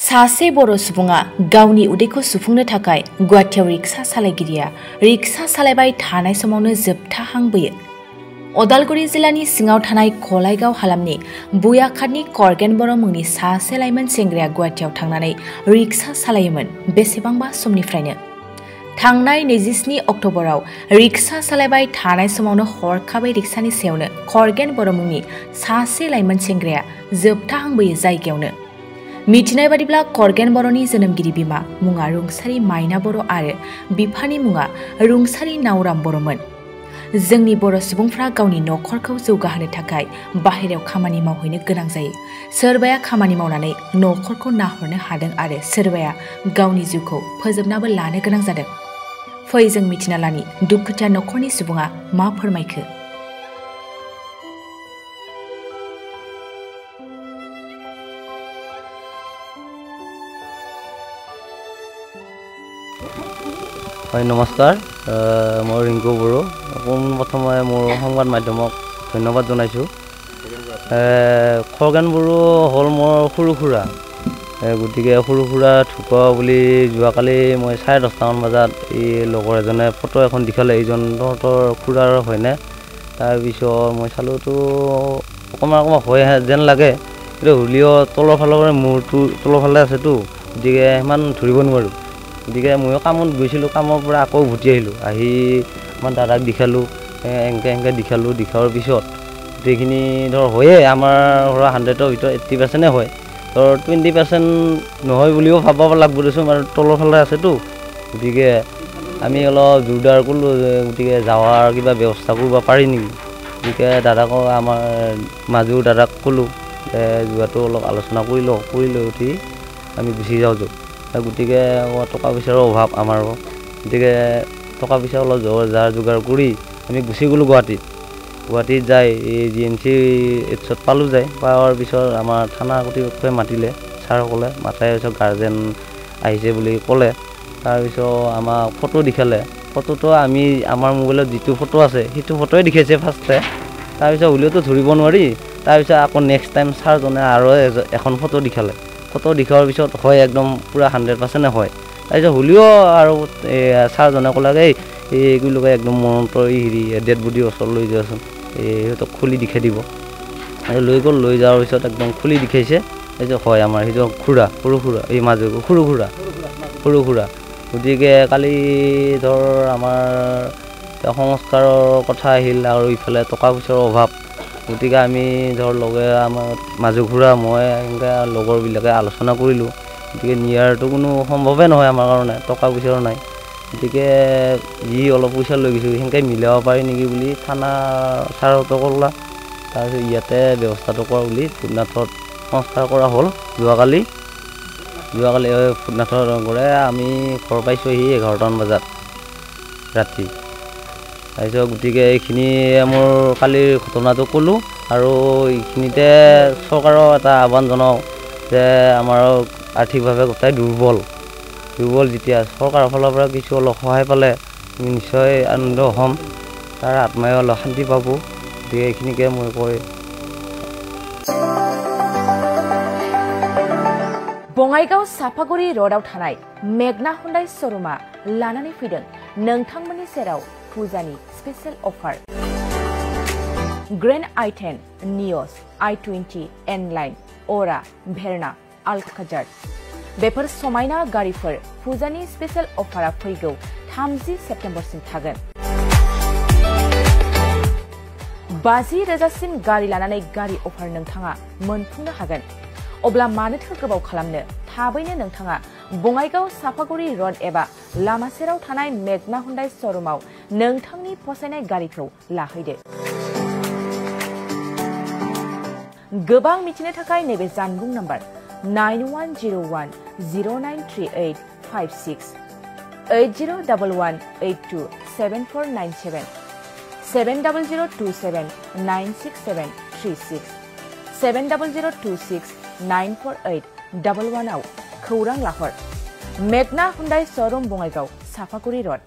सासे बर' सुबुङा गावनि उदैखौ सुफुंनो थाखाय गुवाहाटीयाव रिक्सा सालायगिरिया रिक्सा सालायबाय थानाय समावनो जोबथाहांबोयो। अदालगुरि जिल्लानि सिङाव थानाय खलायगाव हालामनि बुयाखातनि करगेन बर' मुंनि सासे लाइमोन सेंग्राया गुवाहाटीयाव थांनानै रिक्सा सालायोमोन बेसेबांबा समनिफ्रायनो। थांनाय 27 अक्ट'बराव रिक्सा सालायबाय थानाय समावनो हरखाबै रिक्सानि सायावनो करगेन बर' मुंनि सासे लाइमोन सेंग्राया जोबथाहांबोयो जायगायावनो। मिथिनाय बादिब्ला करगेन बर'नि जोनोमगिरि बिमा मुङा रुंसारि माइना बर' आरो बिफानि मुङा रुंसारि नावराम बर'मोन। जोंनि बर' सुबुंफ्रा गावनि न'खरखौ जौगाहोनो थाखाय बाहेरायाव खामानि मावहैनो गोनां जायो। सोरबाया खामानि मावनानै न'खरखौ नाहरनो हादों आरो सोरबाया गावनि जिउखौ फोजोबनाबो लानो गोनां जादों। फै जों मिथिना लानि दुखुथिया न'खरनि सुबुङा मा फोरमायखो। হয় নমস্কাৰ, মই ৰিংকু বড়ো। পোনপ্ৰথমে মোৰ সংবাদ মাধ্যমক ধন্যবাদ জনাইছোঁ। খগেন বড়ো হ'ল মোৰ সৰু খুৰা, গতিকে সৰু খুৰা ঢুকুৱা বুলি যোৱাকালি মই 10:30মান বজাত এই লগৰ এজনে ফটো এখন দেখালে, এইজন তহঁতৰ খুৰাৰ হয়নে? তাৰপিছত মই চালোঁতো অকণমান হয় যেন লাগে, কিন্তু হ'লেও তলৰ ফালৰ পৰা মূৰটো তলৰ ফালে আছেতো, গতিকে সিমান ধৰিব নোৱাৰোঁ। গতিকে ময়ো কামত গৈছিলোঁ, কামৰ পৰা আকৌ উভতি আহিলোঁ। আহি আমাৰ দাদাক দেখালোঁ, এনেকৈ দেখালোঁ। দেখাৰ পিছত গোটেইখিনি ধৰ হয়ে, আমাৰ ধৰা 100ৰ ভিতৰত 80% হয়, ধৰ 20% নহয় বুলিও ভাবিব লাগিব দেচোন, আৰু তলৰ ফালে আছেতো। গতিকে আমি অলপ জোৰদাৰ কৰিলোঁ, গতিকে যাৱাৰ কিবা ব্যৱস্থা কৰিব পাৰি নেকি? গতিকে দাদাক আমাৰ মাজুৰ দাদাক ক'লোঁ যে যোৱাটো অলপ আলোচনা কৰি লৈ উঠি আমি গুচি যাওঁ য'ত। গতিকে টকা পইচাৰো অভাৱ আমাৰো, গতিকে টকা পইচা অলপ যাৰ যোগাৰ কৰি আমি গুচি গ'লোঁ গুৱাহাটীত যাই এই GNC এইচত পালোঁ। পোৱাৰ পিছত আমাৰ থানা কৰ্তৃপক্ষই মাতিলে, ছাৰসকলে মাতাৰ পিছত গাৰ্জেন আহিছে বুলি ক'লে। তাৰপিছত আমাক ফটো দেখালে। ফটোটো আমি আমাৰ মোবাইলত যিটো ফটো আছে সেইটো ফটোৱে দেখাইছে ফাৰ্ষ্টে। তাৰপিছত হ'লেওতো ধৰিব নোৱাৰি। তাৰপিছত আকৌ নেক্সট টাইম ছাৰজনে আৰু এখন ফটো দেখালে। ফটো দেখাৰ পিছত হয় একদম পূৰা 100% হয়। তাৰপিছত হ'লেও আৰু ছাৰজনে ক'লে এই কি বুলি কয় একদম মৰণোত্তৰ হেৰি ডেড বডি ওচৰত লৈ যোৱাচোন, সিহঁতক খুলি দেখাই দিব। লৈ গ'ল, লৈ যোৱাৰ পিছত একদম খুলি দেখাইছে। তাৰপিছত হয় আমাৰ সেইটো খুৰা, সৰু খুৰা, এই মাজু সৰু খুৰা। গতিকে কালি ধৰ আমাৰ সংস্কাৰৰ কথা আহিল আৰু ইফালে টকা পইচাৰ অভাৱ। গতিকে আমি ধৰ লগে আমাৰ মাজু খুৰা মই এনেকৈ লগৰবিলাকে আলোচনা কৰিলোঁ। গতিকে নিয়াৰটো কোনো সম্ভৱে নহয় আমাৰ কাৰণে, টকা পইচাৰো নাই। গতিকে যি অলপ পইচা লৈ গৈছোঁ সেনেকৈ মিলাব পাৰি নেকি বুলি থানা ছাৰহঁতক ক'লা। তাৰপিছত ইয়াতে ব্যৱস্থাটো কৰা বুলি ভূটনাথত সংস্কাৰ কৰা হ'ল যোৱাকালি ভূটনাথৰ কৰে আমি ঘৰ পাইছোঁহি 11টামান বজাত ৰাতি। তাৰপিছত গতিকে এইখিনি মোৰ কালিৰ ঘটনাটো ক'লোঁ, আৰু এইখিনিতে চৰকাৰৰ এটা আহ্বান জনাওঁ যে আমাৰ আৰ্থিকভাৱে গোটাই দুৰ্বল যেতিয়া চৰকাৰৰ ফালৰ পৰা কিছু অলপ সহায় পালে নিশ্চয় আনন্দ হ'ম, তাৰ আত্মাই অলপ শান্তি পাব। গতিকে এইখিনিকে মই কৈ बङाइगाव साफागुरि र'डआव थानाय मेगना हुन्डाइ श'रुमा लानानै फैदों नोंथांमोननि सेराव फुजानि स्पेशल अफार। ग्रेन्ड i10, नियस, i20, N-लाइन, अरा, भेरना, अल्काजार बेफोर समायना गारिफोर फुजानि स्पेशल अफारा फैगौ 30 सेप्तेम्बरसिम थागोन। 50,000सिम गारि लानानै गारि अफार नोंथाङा मोनफुंनो हागोन। अब्ला मानोथो गोबाव खालामनो, थाबैनो नोंथाङा बङाइगाव साफागुरि र'ड एबा लामा सेराव थानाय मेगना हुन्डाइ श'रुमाव नोंथांनि फसायनाय गारिखौ लाहैदो। गोबां मिथिनो थाखाय नैबे जानबुं नम्बर 9101093856 8011827497 700279673 70026948111 आव खौरां लाहर। मेगना हुन्डाइ श'रुम बङाइगाव साफागुरि र'ड।